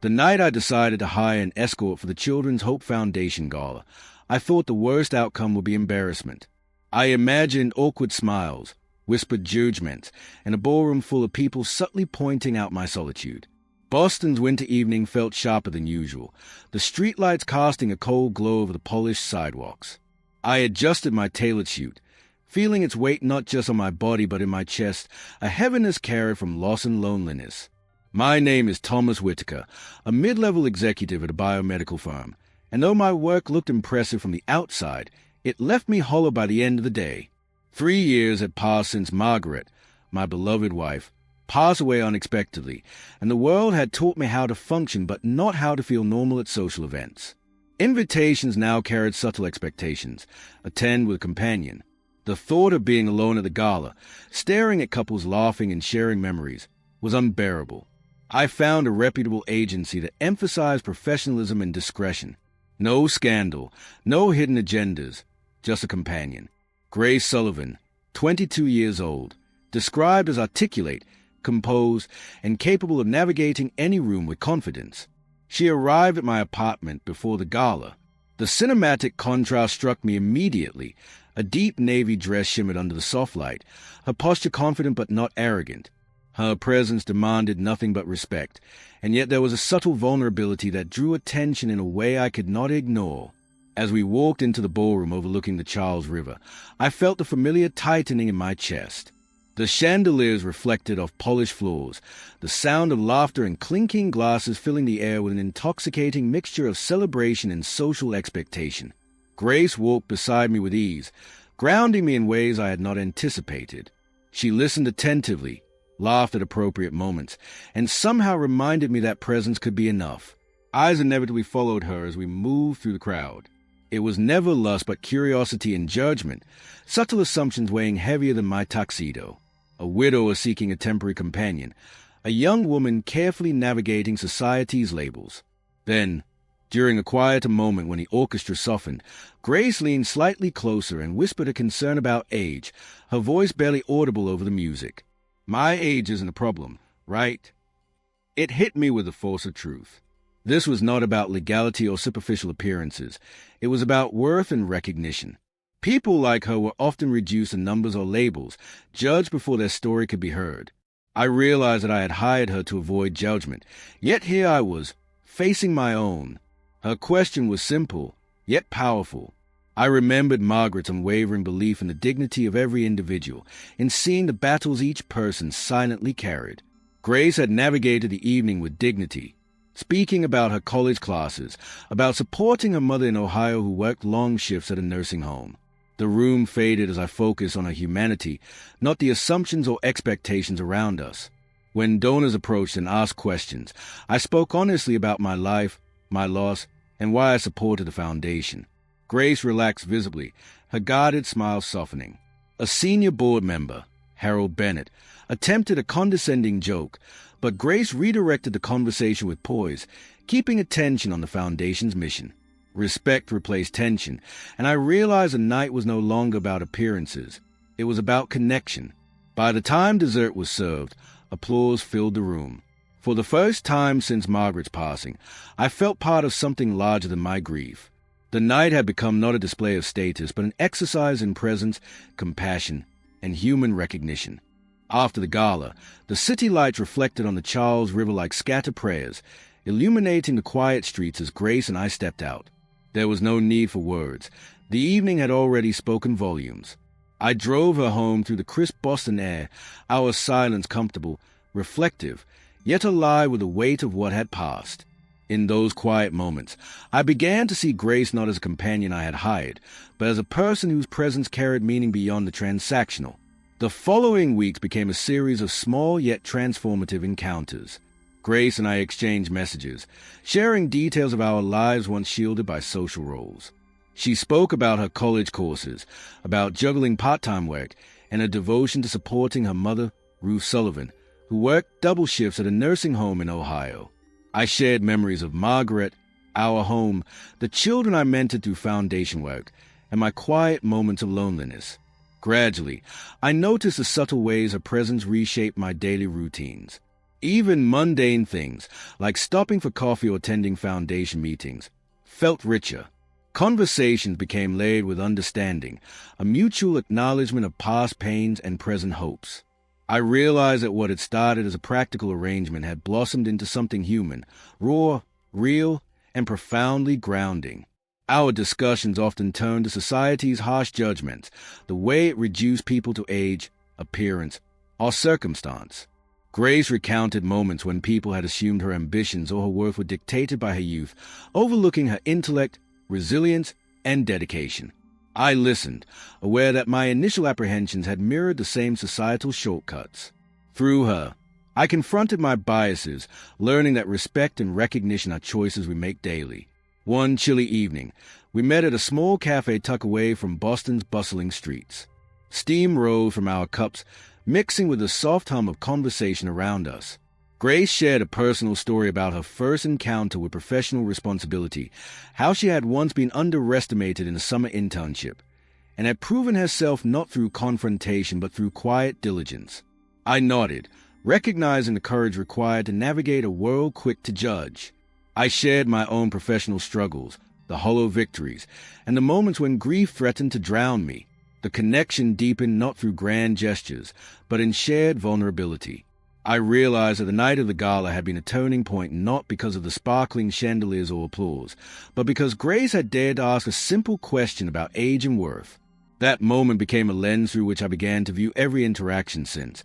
The night I decided to hire an escort for the Children's Hope Foundation Gala, I thought the worst outcome would be embarrassment. I imagined awkward smiles, whispered judgments, and a ballroom full of people subtly pointing out my solitude. Boston's winter evening felt sharper than usual, the streetlights casting a cold glow over the polished sidewalks. I adjusted my tailored suit, feeling its weight not just on my body but in my chest, a heaviness carried from loss and loneliness. My name is Thomas Whitaker, a mid-level executive at a biomedical firm, and though my work looked impressive from the outside, it left me hollow by the end of the day. 3 years had passed since Margaret, my beloved wife, passed away unexpectedly, and the world had taught me how to function but not how to feel normal at social events. Invitations now carried subtle expectations. Attend with a companion. The thought of being alone at the gala, staring at couples laughing and sharing memories, was unbearable. I found a reputable agency that emphasized professionalism and discretion. No scandal, no hidden agendas, just a companion. Grace Sullivan, 22 years old, described as articulate, composed, and capable of navigating any room with confidence. She arrived at my apartment before the gala. The cinematic contrast struck me immediately. A deep navy dress shimmered under the soft light, her posture confident but not arrogant. Her presence demanded nothing but respect, and yet there was a subtle vulnerability that drew attention in a way I could not ignore. As we walked into the ballroom overlooking the Charles River, I felt the familiar tightening in my chest. The chandeliers reflected off polished floors, the sound of laughter and clinking glasses filling the air with an intoxicating mixture of celebration and social expectation. Grace walked beside me with ease, grounding me in ways I had not anticipated. She listened attentively, laughed at appropriate moments, and somehow reminded me that presence could be enough. Eyes inevitably followed her as we moved through the crowd. It was never lust but curiosity and judgment, subtle assumptions weighing heavier than my tuxedo. A widower seeking a temporary companion, a young woman carefully navigating society's labels. Then, during a quieter moment when the orchestra softened, Grace leaned slightly closer and whispered a concern about age, her voice barely audible over the music. My age isn't a problem, right? It hit me with the force of truth. This was not about legality or superficial appearances. It was about worth and recognition. People like her were often reduced to numbers or labels, judged before their story could be heard. I realized that I had hired her to avoid judgment, yet here I was, facing my own. Her question was simple, yet powerful. I remembered Margaret's unwavering belief in the dignity of every individual, in seeing the battles each person silently carried. Grace had navigated the evening with dignity, speaking about her college classes, about supporting her mother in Ohio who worked long shifts at a nursing home. The room faded as I focused on her humanity, not the assumptions or expectations around us. When donors approached and asked questions, I spoke honestly about my life, my loss, and why I supported the foundation. Grace relaxed visibly, her guarded smile softening. A senior board member, Harold Bennett, attempted a condescending joke, but Grace redirected the conversation with poise, keeping attention on the foundation's mission. Respect replaced tension, and I realized the night was no longer about appearances. It was about connection. By the time dessert was served, applause filled the room. For the first time since Margaret's passing, I felt part of something larger than my grief. The night had become not a display of status, but an exercise in presence, compassion, and human recognition. After the gala, the city lights reflected on the Charles River like scattered prayers, illuminating the quiet streets as Grace and I stepped out. There was no need for words. The evening had already spoken volumes. I drove her home through the crisp Boston air, our silence comfortable, reflective, yet alive with the weight of what had passed. In those quiet moments, I began to see Grace not as a companion I had hired, but as a person whose presence carried meaning beyond the transactional. The following weeks became a series of small yet transformative encounters. Grace and I exchanged messages, sharing details of our lives once shielded by social roles. She spoke about her college courses, about juggling part-time work, and a devotion to supporting her mother, Ruth Sullivan, who worked double shifts at a nursing home in Ohio. I shared memories of Margaret, our home, the children I mentored through foundation work, and my quiet moments of loneliness. Gradually, I noticed the subtle ways her presence reshaped my daily routines. Even mundane things, like stopping for coffee or attending foundation meetings, felt richer. Conversations became layered with understanding, a mutual acknowledgement of past pains and present hopes. I realized that what had started as a practical arrangement had blossomed into something human, raw, real, and profoundly grounding. Our discussions often turned to society's harsh judgments, the way it reduced people to age, appearance, or circumstance. Grace recounted moments when people had assumed her ambitions or her worth were dictated by her youth, overlooking her intellect, resilience, and dedication. I listened, aware that my initial apprehensions had mirrored the same societal shortcuts. Through her, I confronted my biases, learning that respect and recognition are choices we make daily. One chilly evening, we met at a small cafe tucked away from Boston's bustling streets. Steam rose from our cups, mixing with the soft hum of conversation around us. Grace shared a personal story about her first encounter with professional responsibility, how she had once been underestimated in a summer internship, and had proven herself not through confrontation but through quiet diligence. I nodded, recognizing the courage required to navigate a world quick to judge. I shared my own professional struggles, the hollow victories, and the moments when grief threatened to drown me. The connection deepened not through grand gestures, but in shared vulnerability. I realized that the night of the gala had been a turning point not because of the sparkling chandeliers or applause, but because Grace had dared to ask a simple question about age and worth. That moment became a lens through which I began to view every interaction since,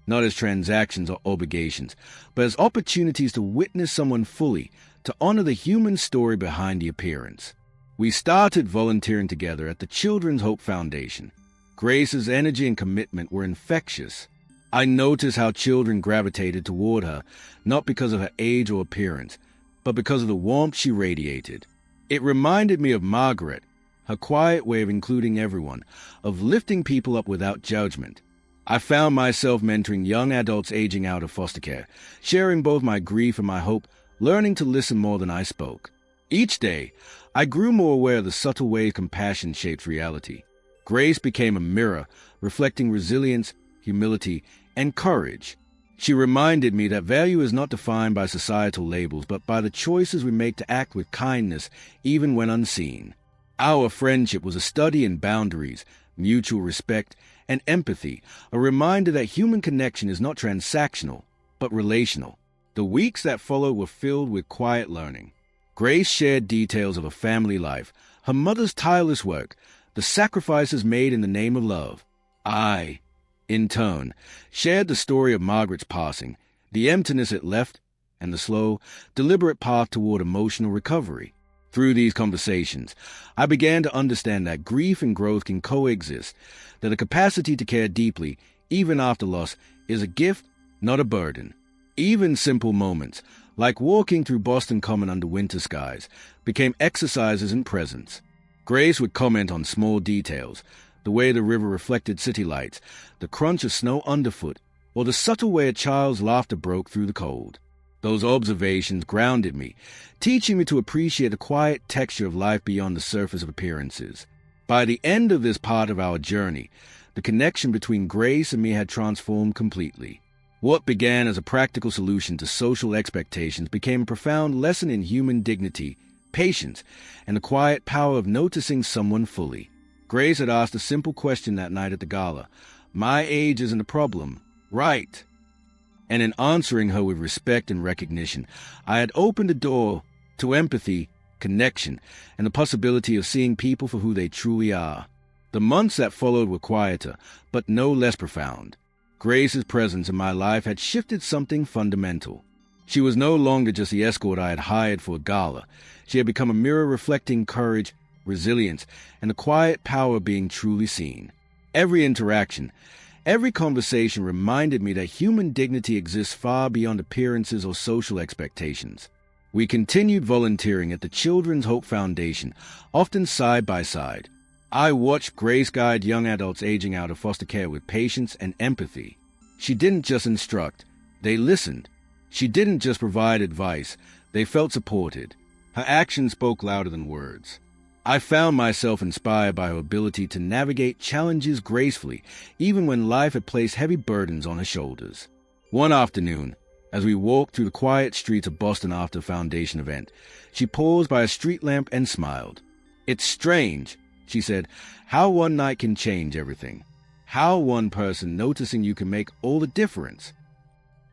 not as transactions or obligations, but as opportunities to witness someone fully, to honor the human story behind the appearance. We started volunteering together at the Children's Hope Foundation. Grace's energy and commitment were infectious. I noticed how children gravitated toward her, not because of her age or appearance, but because of the warmth she radiated. It reminded me of Margaret, her quiet way of including everyone, of lifting people up without judgment. I found myself mentoring young adults aging out of foster care, sharing both my grief and my hope, learning to listen more than I spoke. Each day, I grew more aware of the subtle way compassion shapes reality. Grace became a mirror, reflecting resilience, humility, and courage. She reminded me that value is not defined by societal labels, but by the choices we make to act with kindness, even when unseen. Our friendship was a study in boundaries, mutual respect, and empathy, a reminder that human connection is not transactional, but relational. The weeks that followed were filled with quiet learning. Grace shared details of her family life, her mother's tireless work, the sacrifices made in the name of love. I, in turn, shared the story of Margaret's passing, the emptiness it left, and the slow, deliberate path toward emotional recovery. Through these conversations, I began to understand that grief and growth can coexist, that the capacity to care deeply, even after loss, is a gift, not a burden. Even simple moments, like walking through Boston Common under winter skies, became exercises in presence. Grace would comment on small details, the way the river reflected city lights, the crunch of snow underfoot, or the subtle way a child's laughter broke through the cold. Those observations grounded me, teaching me to appreciate the quiet texture of life beyond the surface of appearances. By the end of this part of our journey, the connection between Grace and me had transformed completely. What began as a practical solution to social expectations became a profound lesson in human dignity, patience, and the quiet power of noticing someone fully. Grace had asked a simple question that night at the gala. My age isn't a problem, right? And in answering her with respect and recognition, I had opened the door to empathy, connection, and the possibility of seeing people for who they truly are. The months that followed were quieter, but no less profound. Grace's presence in my life had shifted something fundamental. She was no longer just the escort I had hired for a gala. She had become a mirror reflecting courage, resilience, and the quiet power of being truly seen. Every interaction, every conversation reminded me that human dignity exists far beyond appearances or social expectations. We continued volunteering at the Children's Hope Foundation, often side by side. I watched Grace guide young adults aging out of foster care with patience and empathy. She didn't just instruct, they listened. She didn't just provide advice, they felt supported. Her actions spoke louder than words. I found myself inspired by her ability to navigate challenges gracefully, even when life had placed heavy burdens on her shoulders. One afternoon, As we walked through the quiet streets of Boston after the foundation event, she paused by a street lamp and smiled. "It's strange," she said, "how one night can change everything. How one person noticing you can make all the difference."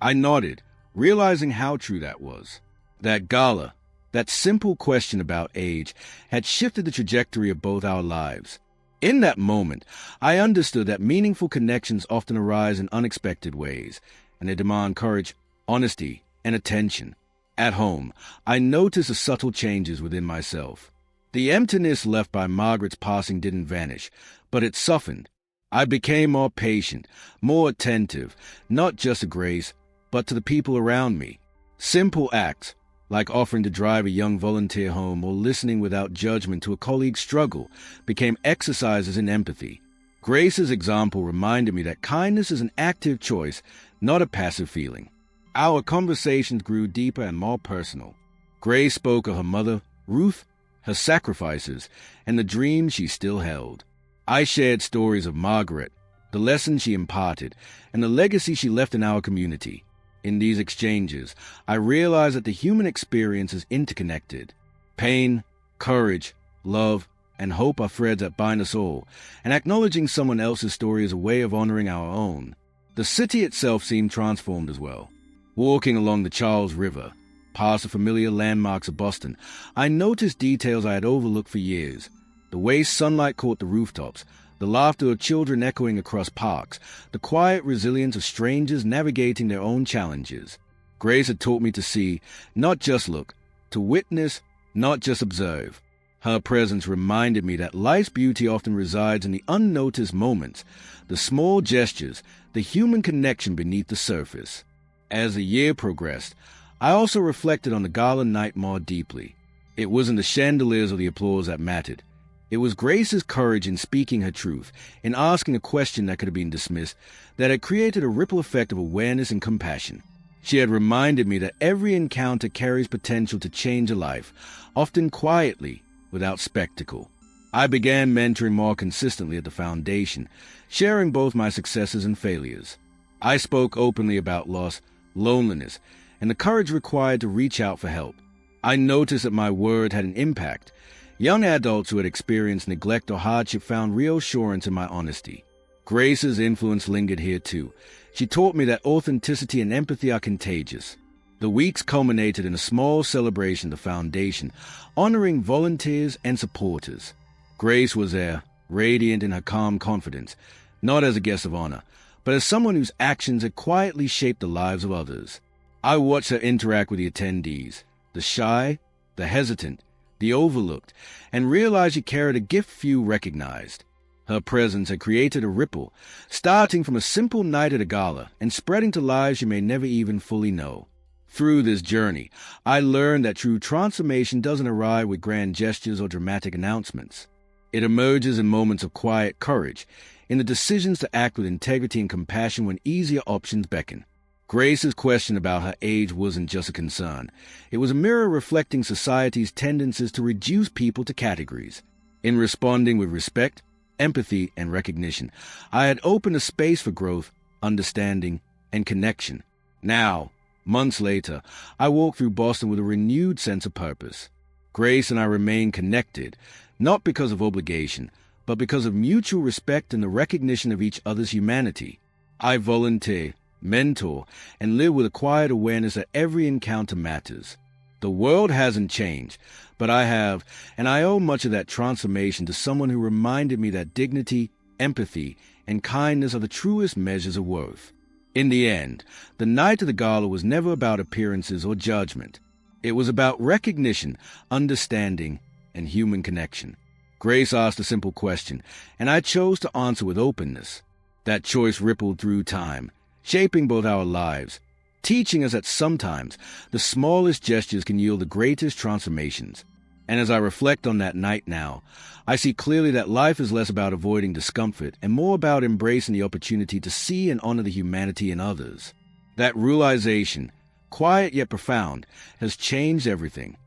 I nodded, realizing how true that was. That gala, that simple question about age, had shifted the trajectory of both our lives. In that moment, I understood that meaningful connections often arise in unexpected ways, and they demand courage, honesty, and attention. At home, I noticed the subtle changes within myself. The emptiness left by Margaret's passing didn't vanish, but it softened. I became more patient, more attentive, not just to Grace, but to the people around me. Simple acts, like offering to drive a young volunteer home or listening without judgment to a colleague's struggle, became exercises in empathy. Grace's example reminded me that kindness is an active choice, not a passive feeling. Our conversations grew deeper and more personal. Grace spoke of her mother, Ruth, her sacrifices, and the dreams she still held. I shared stories of Margaret, the lessons she imparted, and the legacy she left in our community. In these exchanges, I realized that the human experience is interconnected. Pain, courage, love, and hope are threads that bind us all, and acknowledging someone else's story is a way of honoring our own. The city itself seemed transformed as well. Walking along the Charles River, past the familiar landmarks of Boston, I noticed details I had overlooked for years. The way sunlight caught the rooftops, the laughter of children echoing across parks, the quiet resilience of strangers navigating their own challenges. Grace had taught me to see, not just look, to witness, not just observe. Her presence reminded me that life's beauty often resides in the unnoticed moments, the small gestures, the human connection beneath the surface. As the year progressed, I also reflected on the gala night more deeply. It wasn't the chandeliers or the applause that mattered. It was Grace's courage in speaking her truth, in asking a question that could have been dismissed, that had created a ripple effect of awareness and compassion. She had reminded me that every encounter carries potential to change a life, often quietly, without spectacle. I began mentoring more consistently at the foundation, sharing both my successes and failures. I spoke openly about loss, loneliness, and the courage required to reach out for help. I noticed that my word had an impact. Young adults who had experienced neglect or hardship found reassurance in my honesty. Grace's influence lingered here too. She taught me that authenticity and empathy are contagious. The weeks culminated in a small celebration of the foundation, honoring volunteers and supporters. Grace was there, radiant in her calm confidence, not as a guest of honor, but as someone whose actions had quietly shaped the lives of others. I watched her interact with the attendees, the shy, the hesitant, the overlooked, and realized she carried a gift few recognized. Her presence had created a ripple, starting from a simple night at a gala and spreading to lives you may never even fully know. Through this journey, I learned that true transformation doesn't arrive with grand gestures or dramatic announcements. It emerges in moments of quiet courage, in the decisions to act with integrity and compassion when easier options beckon. Grace's question about her age wasn't just a concern. It was a mirror reflecting society's tendencies to reduce people to categories. In responding with respect, empathy, and recognition, I had opened a space for growth, understanding, and connection. Now, months later, I walk through Boston with a renewed sense of purpose. Grace and I remain connected, not because of obligation, but because of mutual respect and the recognition of each other's humanity. I volunteer, mentor, and live with a quiet awareness that every encounter matters. The world hasn't changed, but I have, and I owe much of that transformation to someone who reminded me that dignity, empathy, and kindness are the truest measures of worth. In the end, the night of the gala was never about appearances or judgment. It was about recognition, understanding, and human connection. Grace asked a simple question, and I chose to answer with openness. That choice rippled through time, shaping both our lives, teaching us that sometimes the smallest gestures can yield the greatest transformations. And as I reflect on that night now, I see clearly that life is less about avoiding discomfort and more about embracing the opportunity to see and honor the humanity in others. That realization, quiet yet profound, has changed everything.